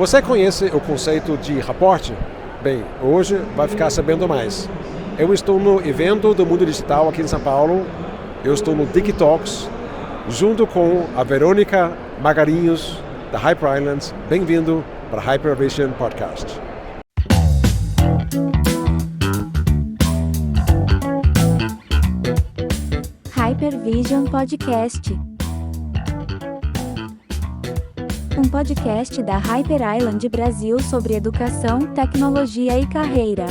Você conhece o conceito de raporte? Bem, hoje vai ficar sabendo mais. Eu estou no evento do mundo digital aqui em São Paulo. Eu estou no DigiTalks, junto com a Verônica Magarinhos, da Hyper Islands. Bem-vindo para a Hypervision Podcast. Hypervision Podcast. Um podcast da Hyper Island Brasil sobre educação, tecnologia e carreira.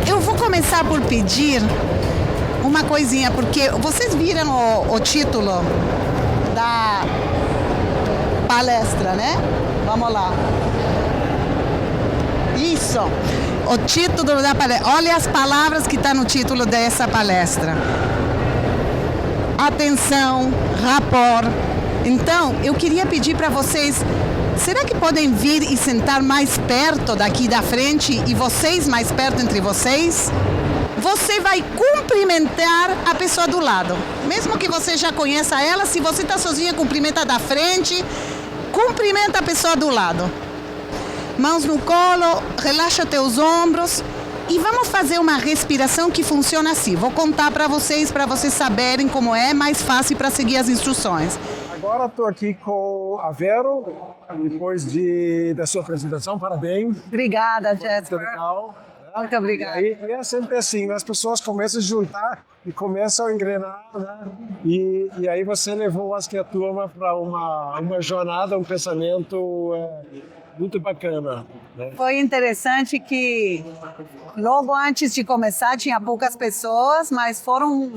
Eu vou começar por pedir uma coisinha, porque vocês viram o título da palestra, né? Vamos lá. Isso. O título da palestra. Olha as palavras que estão no título dessa palestra. Atenção, rapport. Então, eu queria pedir para vocês, será que podem vir e sentar mais perto daqui da frente e vocês mais perto entre vocês? Você vai cumprimentar a pessoa do lado. Mesmo que você já conheça ela, se você está sozinha, cumprimenta da frente, cumprimenta a pessoa do lado. Mãos no colo, relaxa teus ombros e vamos fazer uma respiração que funciona assim. Vou contar para vocês saberem como é mais fácil para seguir as instruções. Agora estou aqui com a Vero, depois da sua apresentação, parabéns. Obrigada, Jéssica. Muito legal. Muito obrigada. E é sempre assim, as pessoas começam a juntar e começam a engrenar, né? E aí você levou a turma para uma jornada, um pensamento muito bacana. Né? Foi interessante que logo antes de começar tinha poucas pessoas, mas foram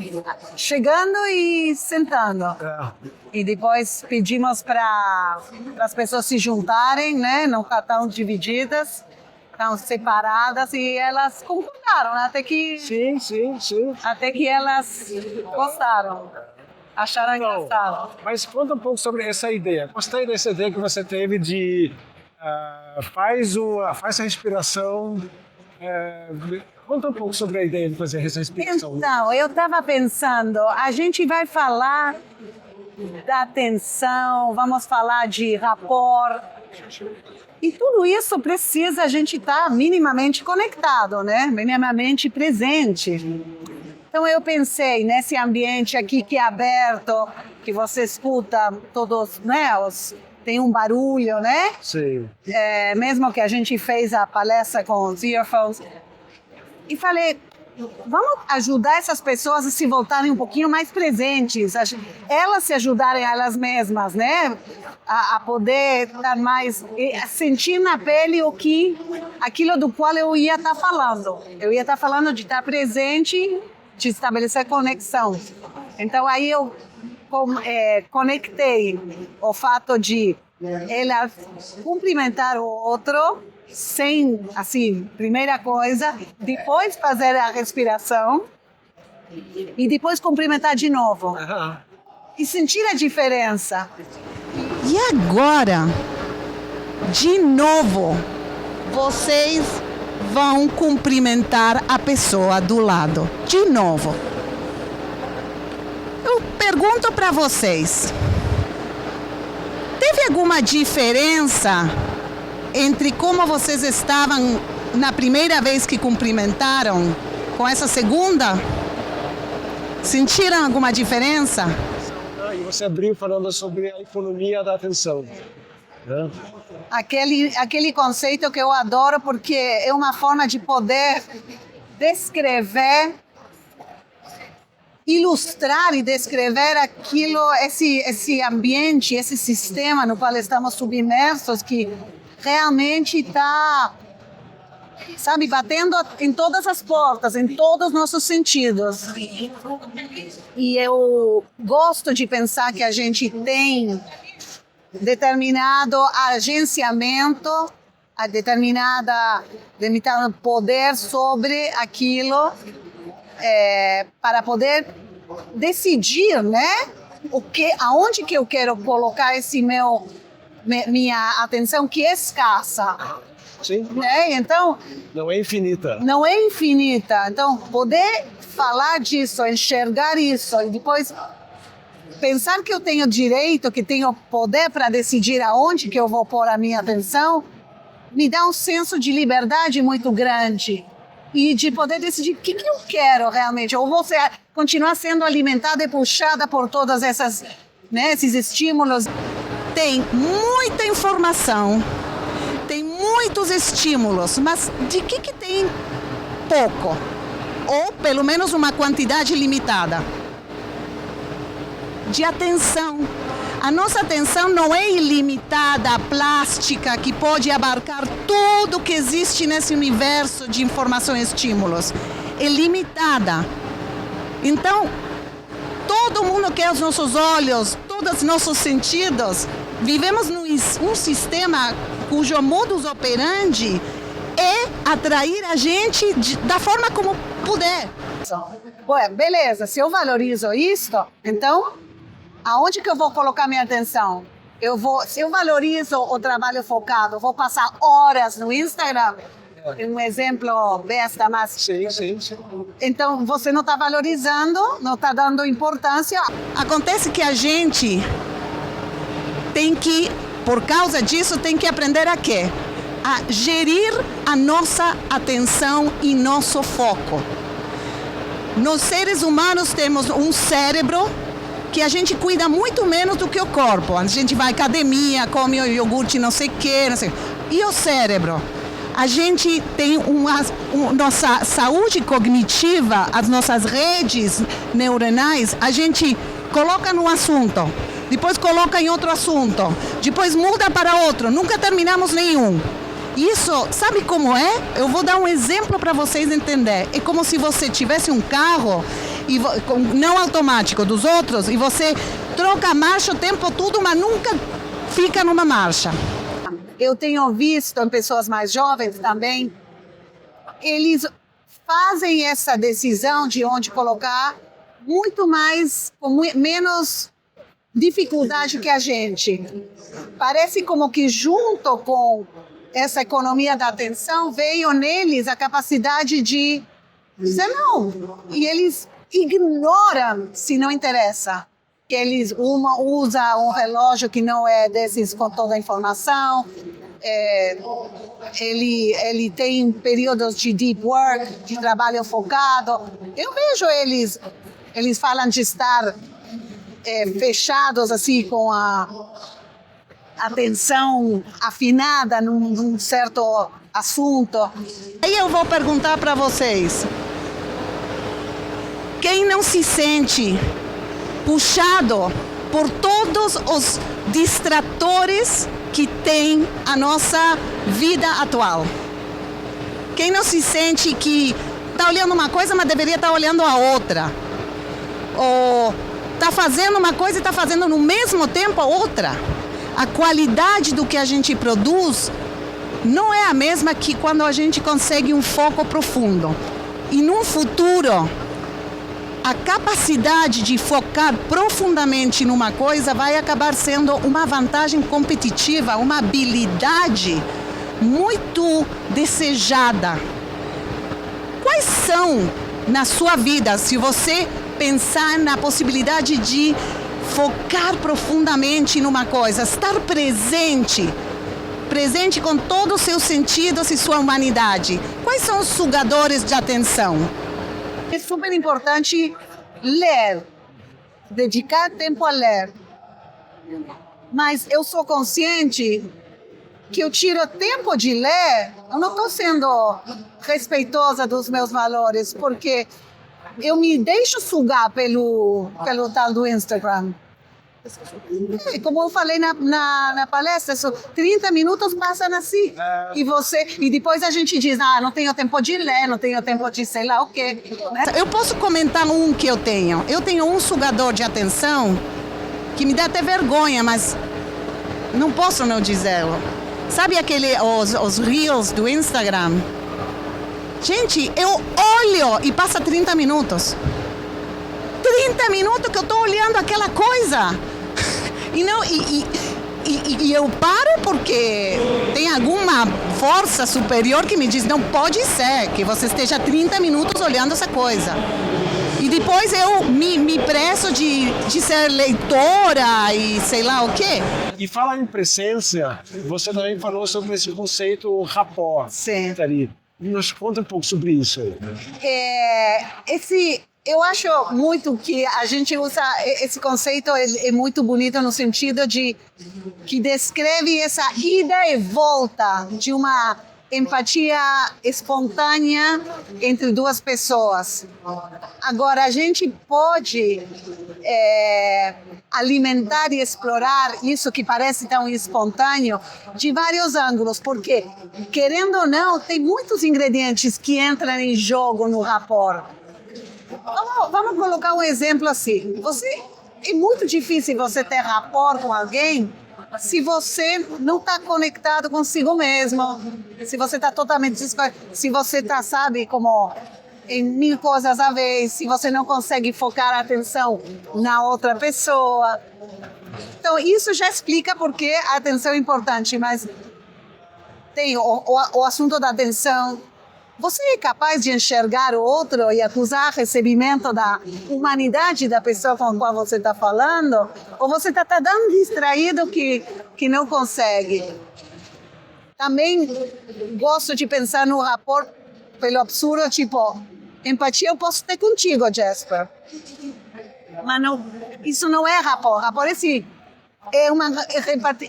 chegando e sentando. E depois pedimos para as pessoas se juntarem, né? Não estão divididas. Estão separadas e elas concordaram, até que... Sim. Até que elas gostaram, acharam engraçado. Mas conta um pouco sobre essa ideia. Gostei dessa ideia que você teve de faz a respiração. Conta um pouco sobre a ideia de fazer essa respiração. Então, eu estava pensando, a gente vai falar da atenção, vamos falar de rapport. E tudo isso precisa a gente estar minimamente conectado, né? Minimamente presente. Então eu pensei nesse ambiente aqui que é aberto, que você escuta todos, né? Tem um barulho, né? Sim. Mesmo que a gente fez a palestra com os earphones. E falei, vamos ajudar essas pessoas a se voltarem um pouquinho mais presentes, elas se ajudarem a elas mesmas, né? A poder estar mais, sentir na pele aquilo do qual eu ia estar falando. Eu ia estar falando de estar presente, de estabelecer conexão. Então aí eu conectei o fato de ela cumprimentar o outro, sem, assim, primeira coisa, depois fazer a respiração e depois cumprimentar de novo. E sentir a diferença. E agora, de novo, vocês vão cumprimentar a pessoa do lado. De novo. Eu pergunto para vocês, teve alguma diferença entre como vocês estavam na primeira vez que cumprimentaram com essa segunda? Sentiram alguma diferença? E você abriu falando sobre a economia da atenção. Né? Aquele conceito que eu adoro, porque é uma forma de poder descrever, ilustrar e descrever esse ambiente, esse sistema no qual estamos submersos, que realmente está, sabe, batendo em todas as portas, em todos os nossos sentidos. E eu gosto de pensar que a gente tem determinado agenciamento, determinado poder sobre aquilo, para poder decidir, né? Aonde que eu quero colocar minha atenção que é escassa. Sim. Né? Então, não é infinita. Não é infinita. Então, poder falar disso, enxergar isso e depois pensar que eu tenho direito, que tenho poder para decidir aonde que eu vou pôr a minha atenção, me dá um senso de liberdade muito grande e de poder decidir o que eu quero realmente. Ou vou continuar sendo alimentada e puxada por todas essas, né, esses estímulos. Tem muita informação, tem muitos estímulos, mas de que tem pouco? Ou pelo menos uma quantidade limitada? De atenção. A nossa atenção não é ilimitada, plástica, que pode abarcar tudo que existe nesse universo de informação e estímulos. É limitada. Então, todo mundo quer os nossos olhos, todos os nossos sentidos. Vivemos num sistema cujo modus operandi é atrair a gente da forma como puder. Ué, beleza, se eu valorizo isso, então aonde que eu vou colocar minha atenção? Se eu valorizo o trabalho focado, vou passar horas no Instagram. Um exemplo besta, mas... Sim. Então, você não está valorizando, não está dando importância. Acontece que a gente tem que, por causa disso, tem que aprender a quê? A gerir a nossa atenção e nosso foco. Nós, seres humanos, temos um cérebro que a gente cuida muito menos do que o corpo. A gente vai à academia, come iogurte, não sei o quê. E o cérebro? A gente tem nossa saúde cognitiva, as nossas redes neuronais, a gente coloca num assunto, depois coloca em outro assunto, depois muda para outro, nunca terminamos nenhum. Isso, sabe como é? Eu vou dar um exemplo para vocês entenderem. É como se você tivesse um carro não automático dos outros e você troca a marcha o tempo todo, mas nunca fica numa marcha. Eu tenho visto em pessoas mais jovens também, eles fazem essa decisão de onde colocar muito mais, com menos dificuldade que a gente. Parece como que junto com essa economia da atenção veio neles a capacidade de dizer não. E eles ignoram se não interessa. Eles usam um relógio que não é desses com toda a informação. Ele tem períodos de deep work, de trabalho focado. Eu vejo eles falam de estar fechados assim com a atenção afinada num certo assunto. Aí eu vou perguntar para vocês: quem não se sente puxado por todos os distratores que tem a nossa vida atual? Quem não se sente que está olhando uma coisa, mas deveria estar olhando a outra? Ou está fazendo uma coisa e está fazendo no mesmo tempo a outra? A qualidade do que a gente produz não é a mesma que quando a gente consegue um foco profundo. E no futuro, a capacidade de focar profundamente numa coisa vai acabar sendo uma vantagem competitiva, uma habilidade muito desejada. Quais são, na sua vida, se você pensar na possibilidade de focar profundamente numa coisa, estar presente com todos os seus sentidos e sua humanidade, quais são os sugadores de atenção? É super importante ler, dedicar tempo a ler. Mas eu sou consciente que eu tiro tempo de ler, eu não estou sendo respeitosa dos meus valores, porque eu me deixo sugar pelo tal do Instagram. Como eu falei na palestra, 30 minutos passam assim. E depois a gente diz, não tenho tempo de ler, não tenho tempo de sei lá o quê. Eu posso comentar um que eu tenho. Eu tenho um sugador de atenção que me dá até vergonha, mas não posso não dizê-lo. Sabe os reels do Instagram? Gente, eu olho e passa 30 minutos. 30 minutos que eu estou olhando aquela coisa. E eu paro porque tem alguma força superior que me diz, não pode ser que você esteja 30 minutos olhando essa coisa. E depois eu me presso de ser leitora e sei lá o quê. E falar em presença, você também falou sobre esse conceito rapport. Sim. Nos conta um pouco sobre isso. Eu acho muito que a gente usa esse conceito, é muito bonito no sentido de que descreve essa ida e volta de uma empatia espontânea entre duas pessoas. Agora, a gente pode alimentar e explorar isso que parece tão espontâneo de vários ângulos, porque, querendo ou não, tem muitos ingredientes que entram em jogo no rapport. Vamos colocar um exemplo assim. É muito difícil você ter rapport com alguém se você não está conectado consigo mesmo, se você está totalmente desconectado, se você está, sabe, como em 1000 coisas à vez, se você não consegue focar a atenção na outra pessoa. Então, isso já explica por que a atenção é importante, mas tem o assunto da atenção. Você é capaz de enxergar o outro e acusar recebimento da humanidade da pessoa com a qual você está falando? Ou você está tão distraído que não consegue? Também gosto de pensar no rapport pelo absurdo, tipo, empatia eu posso ter contigo, Jasper. Mas não, isso não é rapport. Rapport é uma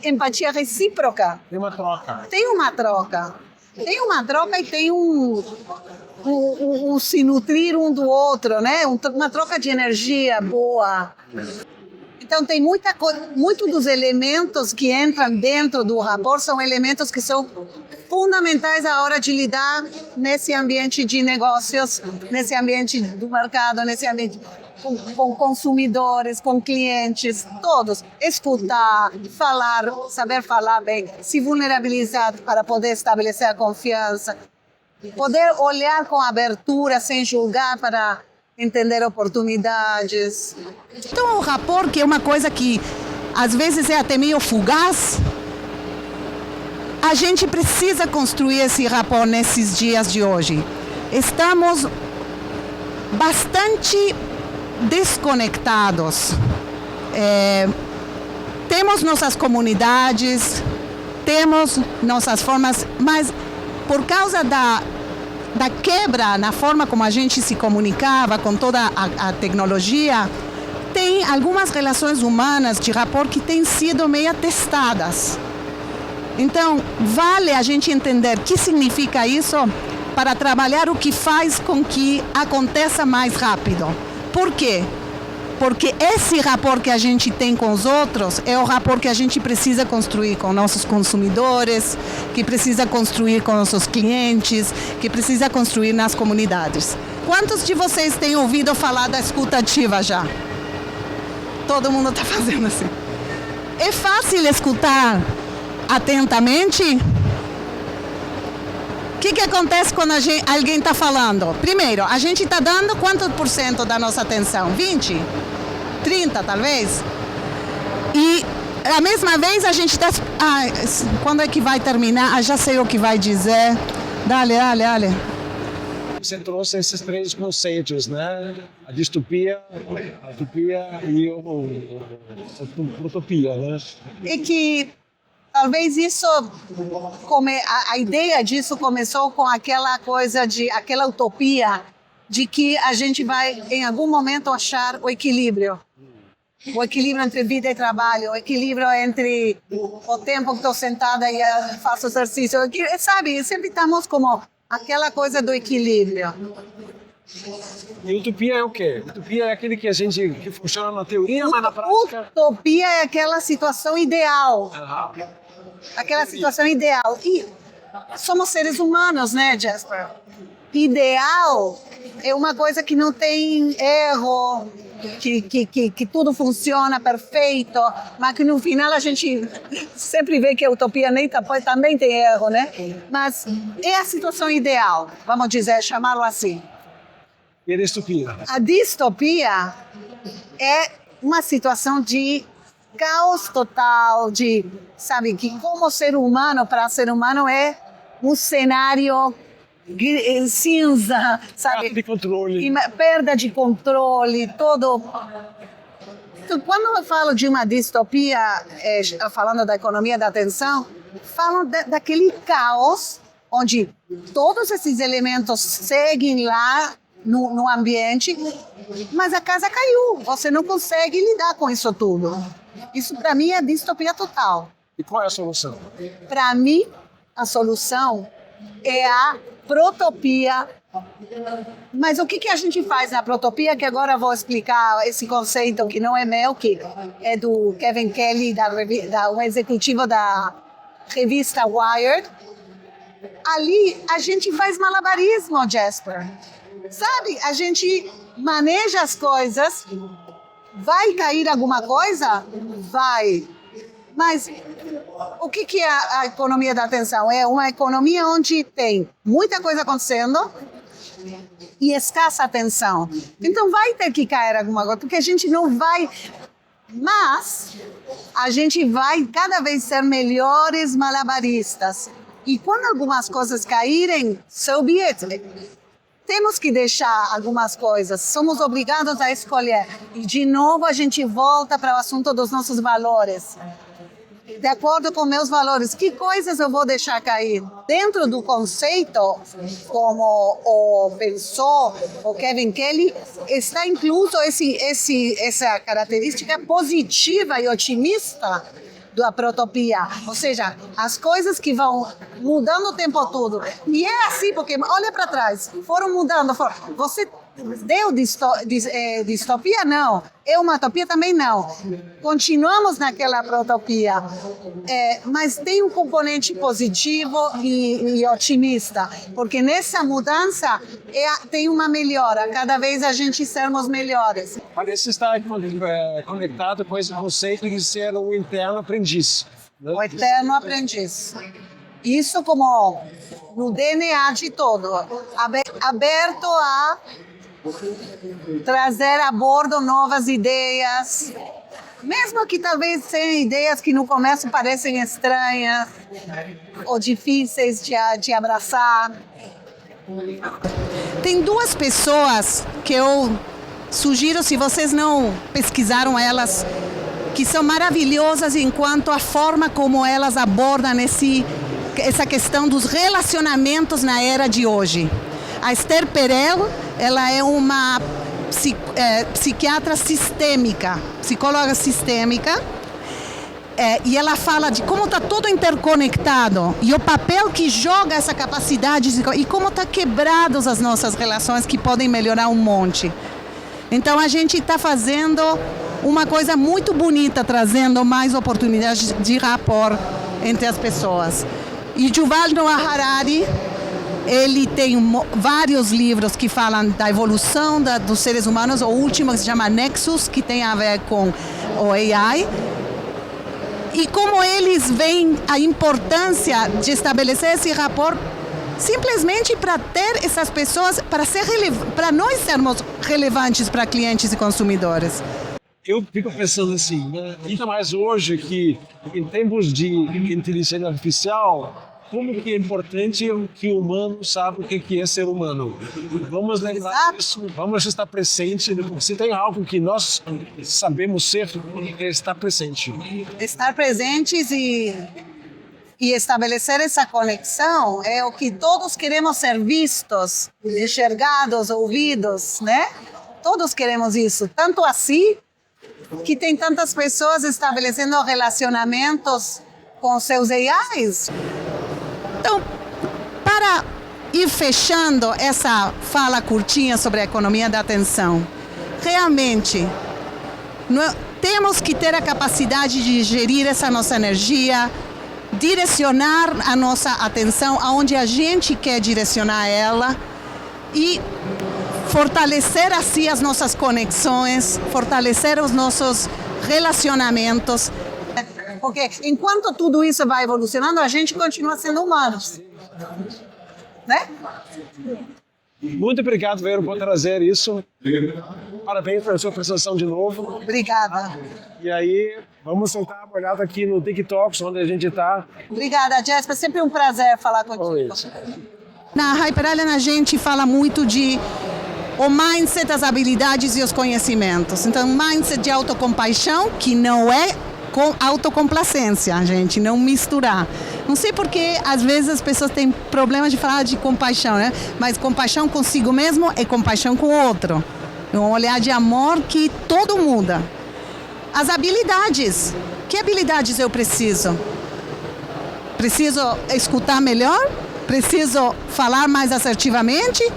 empatia recíproca. Tem uma troca. Tem uma troca. Tem uma troca e tem um se nutrir um do outro, né? Uma troca de energia boa. Então, tem muito dos elementos que entram dentro do rapport são elementos que são fundamentais à hora de lidar nesse ambiente de negócios, nesse ambiente do mercado, nesse ambiente com consumidores, com clientes, todos. Escutar, falar, saber falar bem, se vulnerabilizar para poder estabelecer a confiança, poder olhar com abertura, sem julgar, para entender oportunidades. Então, o rapport, que é uma coisa que às vezes é até meio fugaz, a gente precisa construir esse rapport nesses dias de hoje. Estamos bastante desconectados. Temos nossas comunidades, temos nossas formas, mas por causa da quebra na forma como a gente se comunicava com toda a tecnologia, tem algumas relações humanas de rapport que têm sido meio testadas. Então, vale a gente entender o que significa isso para trabalhar o que faz com que aconteça mais rápido. Por quê? Porque esse rapport que a gente tem com os outros é o rapport que a gente precisa construir com nossos consumidores, que precisa construir com nossos clientes, que precisa construir nas comunidades. Quantos de vocês têm ouvido falar da escuta ativa já? Todo mundo está fazendo assim. É fácil escutar atentamente? O que acontece quando alguém está falando? Primeiro, a gente está dando quanto por cento da nossa atenção? 20? 30, talvez? E a mesma vez a gente está... quando é que vai terminar? Já sei o que vai dizer. Dale. Você trouxe esses 3 conceitos, né? A distopia, a utopia e a utopia, né? E que talvez isso, a ideia disso começou com aquela coisa aquela utopia de que a gente vai, em algum momento, achar o equilíbrio. O equilíbrio entre vida e trabalho, o equilíbrio entre o tempo que estou sentada e faço exercício. Sabe, sempre estamos como aquela coisa do equilíbrio. E utopia é o quê? Utopia é aquele que funciona na teoria, mas na prática... Utopia é aquela situação ideal. Aquela situação ideal. E somos seres humanos, né, Jasper? Ideal é uma coisa que não tem erro, que tudo funciona perfeito, mas que no final a gente sempre vê que a utopia também tem erro, né? Mas é a situação ideal, vamos dizer, chamá-lo assim. E a distopia? A distopia é uma situação de caos total, de, sabe, que como ser humano, para ser humano é um cenário cinza, sabe? Perda de controle. Perda de controle, todo. Então, quando eu falo de uma distopia, falando da economia da atenção, falo daquele caos onde todos esses elementos seguem lá no ambiente, mas a casa caiu, você não consegue lidar com isso tudo. Isso, para mim, é distopia total. E qual é a solução? Para mim, a solução é a protopia. Mas o que a gente faz na protopia, que agora eu vou explicar esse conceito que não é meu, que é do Kevin Kelly, o executivo da revista Wired. Ali a gente faz malabarismo, Jasper. Sabe, a gente maneja as coisas. Vai cair alguma coisa? Vai. Mas o que é a economia da atenção? É uma economia onde tem muita coisa acontecendo e escassa atenção. Então vai ter que cair alguma coisa, porque a gente não vai... Mas a gente vai cada vez ser melhores malabaristas. E quando algumas coisas caírem, so be it. Temos que deixar algumas coisas, somos obrigados a escolher. E de novo a gente volta para o assunto dos nossos valores. De acordo com meus valores, que coisas eu vou deixar cair? Dentro do conceito, como pensou o Kevin Kelly, está incluso essa característica positiva e otimista da protopia, ou seja, as coisas que vão mudando o tempo todo. E é assim, porque olha para trás, foram mudando. Você deu distopia? Não. É uma utopia? Também não. Continuamos naquela protopia. Mas tem um componente positivo e otimista, porque nessa mudança tem uma melhora, cada vez a gente sermos melhores. Parece estar conectado com esse conceito de ser um eterno aprendiz. Né? O eterno aprendiz. Isso como no DNA de todo, aberto a trazer a bordo novas ideias, mesmo que talvez sejam ideias que no começo parecem estranhas ou difíceis de abraçar. Tem duas pessoas que eu sugiro, se vocês não pesquisaram elas, que são maravilhosas enquanto a forma como elas abordam essa questão dos relacionamentos na era de hoje. A Esther Perel, ela é uma psiquiatra sistêmica, psicóloga sistêmica, e ela fala de como está tudo interconectado e o papel que joga essa capacidade e como está quebradas as nossas relações que podem melhorar um monte. Então a gente está fazendo uma coisa muito bonita, trazendo mais oportunidades de rapport entre as pessoas. E Yuval Noah Harari, ele tem vários livros que falam da evolução dos seres humanos. O último se chama Nexus, que tem a ver com o AI. E como eles veem a importância de estabelecer esse rapport simplesmente para ter essas pessoas, para nós sermos relevantes para clientes e consumidores. Eu fico pensando assim, né? Ainda mais hoje que em tempos de inteligência artificial, como que é importante que o humano saiba o que é ser humano. Vamos lembrar isso, vamos estar presente. Se tem algo que nós sabemos ser, é estar presente. Estar presentes e estabelecer essa conexão é o que todos queremos ser vistos, enxergados, ouvidos, né? Todos queremos isso. Tanto assim que tem tantas pessoas estabelecendo relacionamentos com seus AIs. Então, para ir fechando essa fala curtinha sobre a economia da atenção, realmente temos que ter a capacidade de gerir essa nossa energia, direcionar a nossa atenção aonde a gente quer direcionar ela e fortalecer assim as nossas conexões, fortalecer os nossos relacionamentos. Porque enquanto tudo isso vai evolucionando, a gente continua sendo humanos. Né? Muito obrigado, Vero, por trazer isso. Parabéns pela sua apresentação de novo. Obrigada. E aí, vamos sentar uma olhada aqui no TikTok, onde a gente está. Obrigada, Jéssica. Sempre um prazer falar contigo. Na Hyper Island a gente fala muito de o mindset, as habilidades e os conhecimentos. Então, mindset de autocompaixão, que não é com autocomplacência, gente, não misturar. Não sei porque às vezes as pessoas têm problemas de falar de compaixão, né? Mas compaixão consigo mesmo é compaixão com o outro. É um olhar de amor que todo muda. As habilidades. Que habilidades eu preciso? Preciso escutar melhor? Preciso falar mais assertivamente?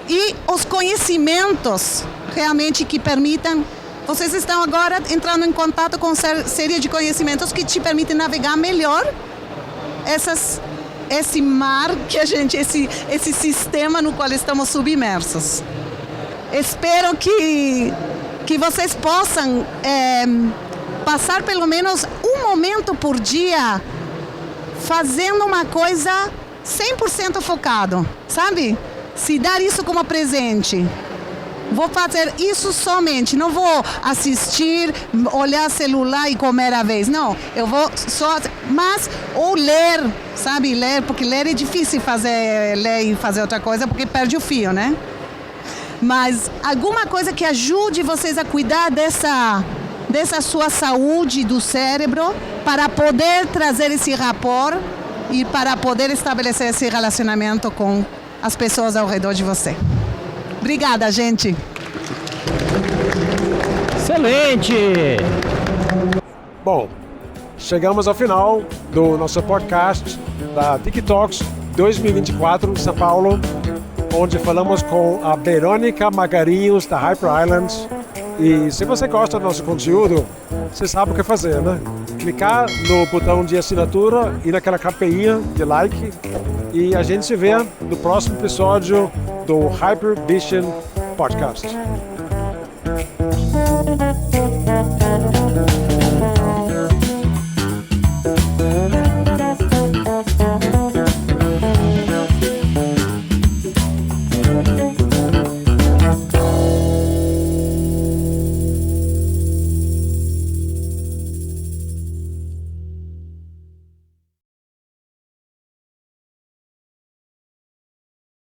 E os conhecimentos realmente que permitam. Vocês estão agora entrando em contato com série de conhecimentos que te permitem navegar melhor esse mar que esse sistema no qual estamos submersos. Espero que vocês possam passar pelo menos um momento por dia fazendo uma coisa 100% focado, sabe? Se dar isso como presente. Vou fazer isso somente, não vou assistir, olhar celular e comer à vez, não. Eu vou só, ou ler, sabe? Ler, porque ler é difícil ler e fazer outra coisa, porque perde o fio, né? Mas alguma coisa que ajude vocês a cuidar dessa sua saúde do cérebro, para poder trazer esse rapport e para poder estabelecer esse relacionamento com as pessoas ao redor de você. Obrigada, gente. Excelente! Bom, chegamos ao final do nosso podcast da TikToks 2024 em São Paulo, onde falamos com a Verônica Magarinhos da Hyper Island. E se você gosta do nosso conteúdo, você sabe o que fazer, né? Clicar no botão de assinatura e naquela campainha de like. E a gente se vê no próximo episódio do Hyper Vision Podcast.